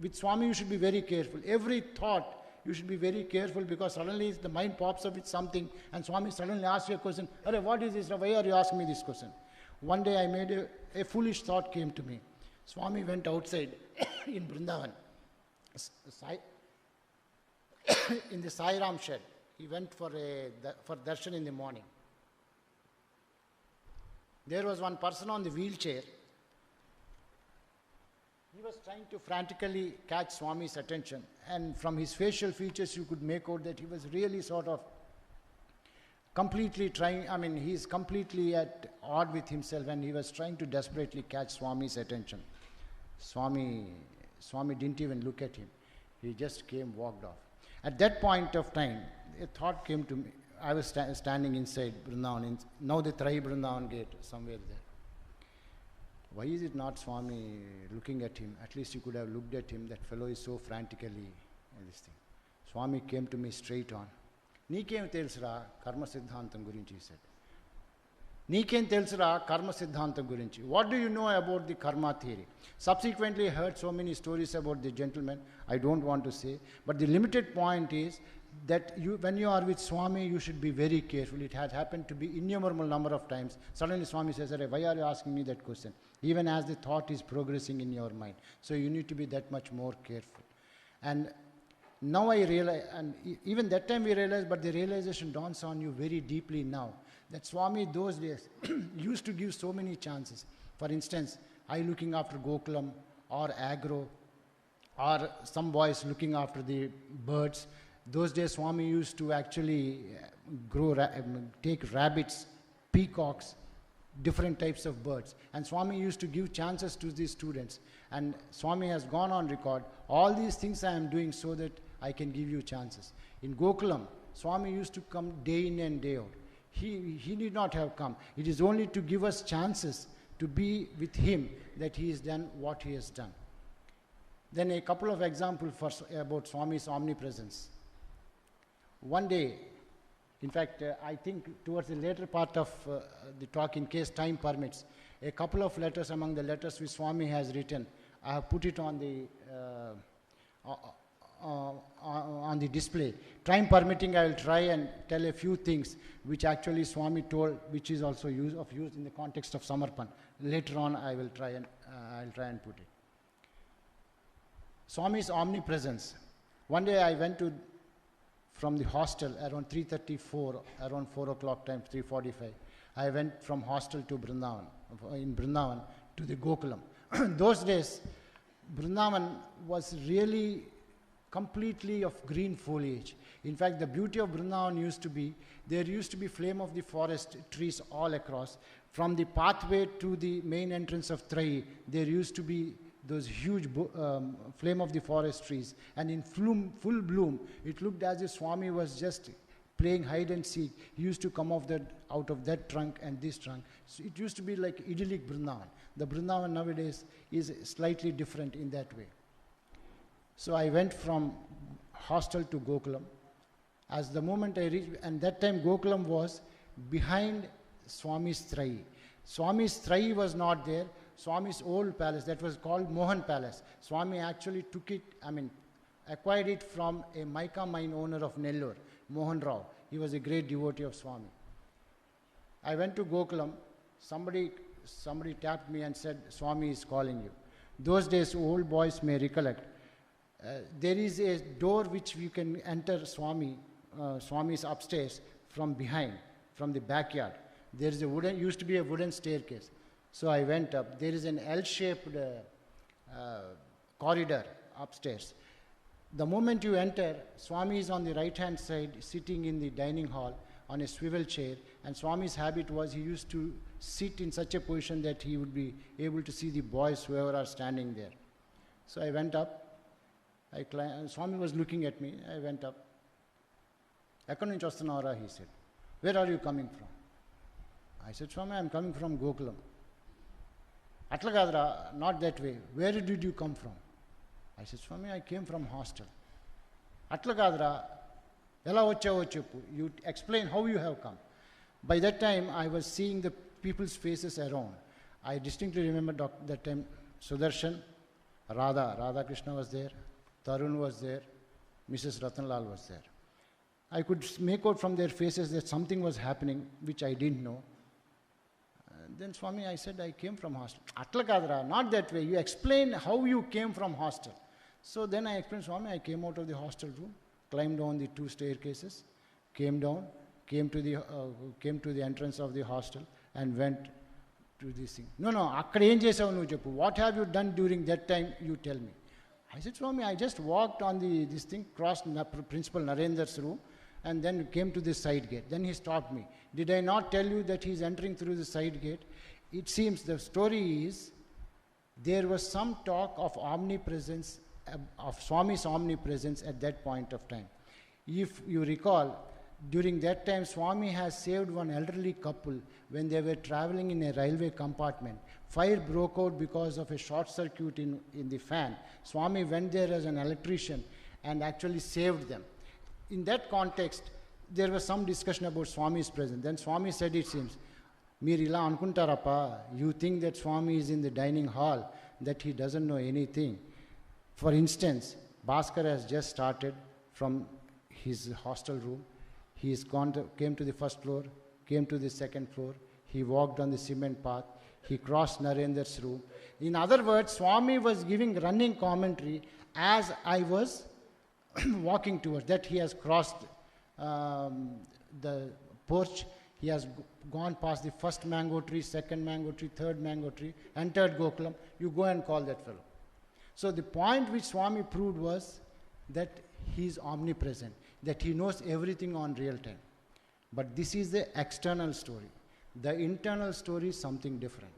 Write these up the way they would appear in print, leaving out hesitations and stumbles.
with Swami you should be very careful. Every thought you should be very careful, because suddenly the mind pops up with something and Swami suddenly asks you a question. Arey, what is this? Why are you asking me this question? One day I made a foolish thought came to me. Swami went outside in Vrindavan, in the Sai Ram shed. He went for darshan in the morning. There was one person on the wheelchair. He was trying to frantically catch Swami's attention, and from his facial features you could make out that he was really sort of completely trying, he's completely at odd with himself, and he was trying to desperately catch Swami's attention. Swami didn't even look at him. He just walked off. At that point of time, a thought came to me. I was standing inside Vrindavan, now the Trai Vrindavan gate, somewhere there. Why is it not Swami looking at him? At least you could have looked at him. That fellow is so frantically this thing. Swami came to me straight on. Neekem telusra karma siddhantam gurinchi, he said. Neekem telusra karma siddhantam gurinchi. What do you know about the karma theory? Subsequently I heard so many stories about the gentleman. I don't want to say. But the limited point is that when you are with Swami, you should be very careful. It had happened to be innumerable number of times. Suddenly Swami says, why are you asking me that question? Even as the thought is progressing in your mind. So you need to be that much more careful. And now I realize, and even that time we realized, but the realization dawns on you very deeply now, that Swami those days used to give so many chances. For instance, I looking after Gokulam or agro, or some boys looking after the birds. Those days Swami used to actually take rabbits, peacocks, different types of birds. And Swami used to give chances to these students. And Swami has gone on record, all these things I am doing so that I can give you chances. In Gokulam, Swami used to come day in and day out. He need not have come. It is only to give us chances to be with him that he has done what he has done. Then a couple of examples about Swami's omnipresence. One day, in fact, I think towards the later part of the talk, in case time permits, a couple of letters among the letters which Swami has written, I have put it on the display. Time permitting, I will try and tell a few things which actually Swami told, which is also used in the context of Samarpan. Later on, I will try and put it. Swami's omnipresence. One day I went from the hostel around 3:34, around 4 o'clock time, 3:45. I went from hostel to Vrindavan, in Vrindavan to the Gokulam. Those days, Vrindavan was really completely of green foliage. In fact, the beauty of Vrindavan there used to be flame of the forest trees all across. From the pathway to the main entrance of Trai, there used to be those huge flame of the forest trees, and in full bloom, it looked as if Swami was just playing hide and seek. He used to come out of that trunk and this trunk. So it used to be like idyllic Vrindavan. The Vrindavan nowadays is slightly different in that way. So I went from hostel to Gokulam. As the moment I reached, and that time Gokulam was behind Swami's Trai. Swami's Trai was not there. Swami's old palace, that was called Mohan Palace. Swami actually acquired it from a mica mine owner of Nellore, Mohan Rao. He was a great devotee of Swami. I went to Gokulam. Somebody tapped me and said, Swami is calling you. Those days, old boys may recollect. There is a door which you can enter Swami's upstairs from behind, from the backyard. There is used to be a wooden staircase. So I went up. There is an L-shaped corridor upstairs. The moment you enter, Swami is on the right-hand side, sitting in the dining hall on a swivel chair. And Swami's habit was he used to sit in such a position that he would be able to see the boys, whoever are standing there. So I went up. Swami was looking at me. I went up. Ekkadi nunchi vastunavara, he said. Where are you coming from? I said, Swami, I am coming from Gokulam. Atla kadra, not that way. Where did you come from? I said, Swami, I came from hostel. Atla kadra, ela vachavo cheppu. You explain how you have come. By that time, I was seeing the people's faces around. I distinctly remember that time Sudarshan, Radha Krishna was there, Tarun was there, Mrs. Ratanlal was there. I could make out from their faces that something was happening which I didn't know. Then Swami, I said, I came from hostel. Atla kadra, not that way. You explain how you came from hostel. So then I explained, Swami, I came out of the hostel room, climbed down the 2 staircases, came down, came to the entrance of the hostel and went to this thing. No, akkada em chesavu nu cheppu. What have you done during that time? You tell me. I said, Swami, I just walked on this thing, crossed Principal Narendra's room, and then came to this side gate. Then he stopped me. Did I not tell you that he's entering through the side gate? It seems the story is there was some talk of omnipresence, of Swami's omnipresence at that point of time. If you recall, during that time, Swami has saved one elderly couple when they were traveling in a railway compartment. Fire broke out because of a short circuit in the fan. Swami went there as an electrician and actually saved them. In that context, there was some discussion about Swami's presence. Then Swami said, it seems, Meer ila anukuntarappa, you think that Swami is in the dining hall, that he doesn't know anything. For instance, Bhaskar has just started from his hostel room. He came to the first floor, came to the second floor. He walked on the cement path. He crossed Narendra's room. In other words, Swami was giving running commentary as I was walking towards that. He has crossed the porch. He has gone past the first mango tree, second mango tree, third mango tree, entered Gokulam. You go and call that fellow. So the point which Swami proved was that he is omnipresent, that he knows everything on real time. But this is the external story. The internal story is something different.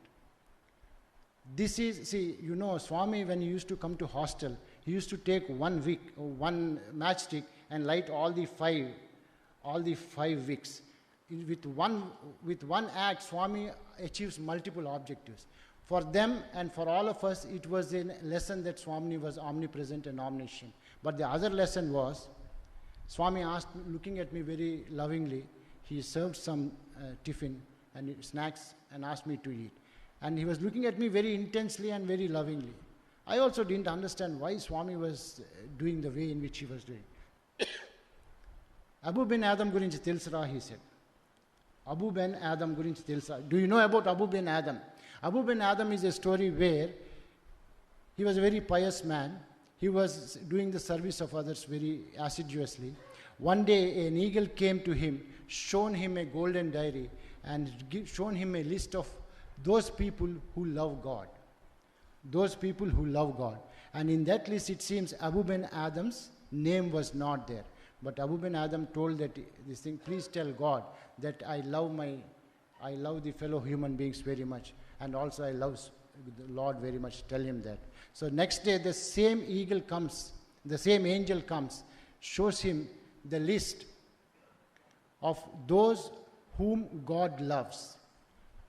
This is, see, you know, Swami, when he used to come to hostel, he used to take one matchstick and light all the five wicks. With one act, Swami achieves multiple objectives. For them and for all of us, it was a lesson that Swami was omnipresent and omniscient. But the other lesson was, Swami asked, looking at me very lovingly, he served some tiffin and snacks and asked me to eat. And he was looking at me very intensely and very lovingly. I also didn't understand why Swami was doing the way in which he was doing. Abu bin Adam gurinchi telusra, he said. Abu bin Adam gurinchi telusa. Do you know about Abu bin Adam? Abu bin Adam is a story where he was a very pious man. He was doing the service of others very assiduously. One day an eagle came to him, shown him a golden diary and shown him a list of those people who love God. Those people who love God. And in that list it seems Abu bin Adam's name was not there. But Abu bin Adam told that this thing, please tell God that I love the fellow human beings very much. And also I love the Lord very much. Tell him that. So next day the same angel comes, shows him the list of those whom God loves.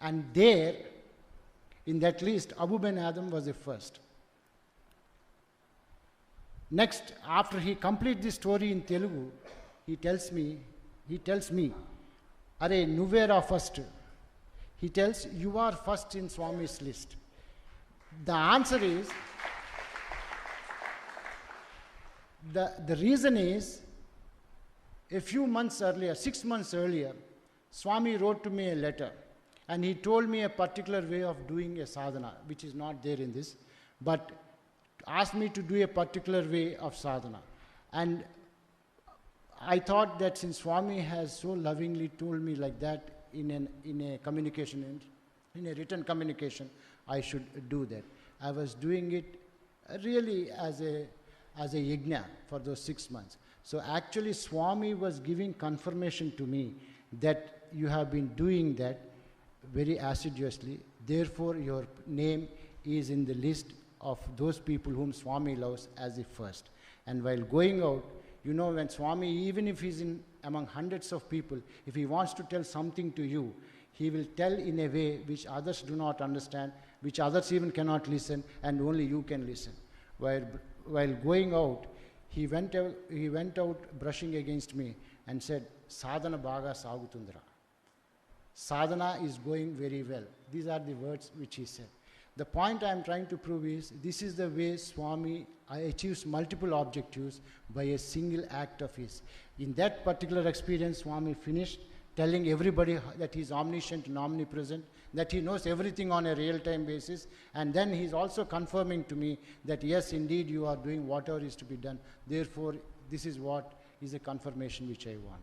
And there, in that list, Abu bin Adam was the first. Next, after he completes the story in Telugu, he tells me, Are Nuvera first? He tells, you are first in Swami's list. The answer is, the reason is, a few months earlier, 6 months earlier, Swami wrote to me a letter and he told me a particular way of doing a sadhana, which is not there in this, but asked me to do a particular way of sadhana. And I thought that since Swami has so lovingly told me like that in a communication, in a written communication, I should do that. I was doing it really as a yajna for those 6 months. So actually Swami was giving confirmation to me that you have been doing that very assiduously. Therefore your name is in the list of those people whom Swami loves as the first. And while going out, you know, when Swami, even if he's among hundreds of people, if he wants to tell something to you, he will tell in a way which others do not understand, which others even cannot listen, and only you can listen. While going out, he went out brushing against me and said, Sadhana baga sagutundra. Sadhana is going very well. These are the words which he said. The point I am trying to prove is, this is the way Swami achieves multiple objectives by a single act of his. In that particular experience, Swami finished telling everybody that he is omniscient and omnipresent, that he knows everything on a real-time basis, and then he is also confirming to me that yes, indeed, you are doing whatever is to be done. Therefore, this is what is a confirmation which I want.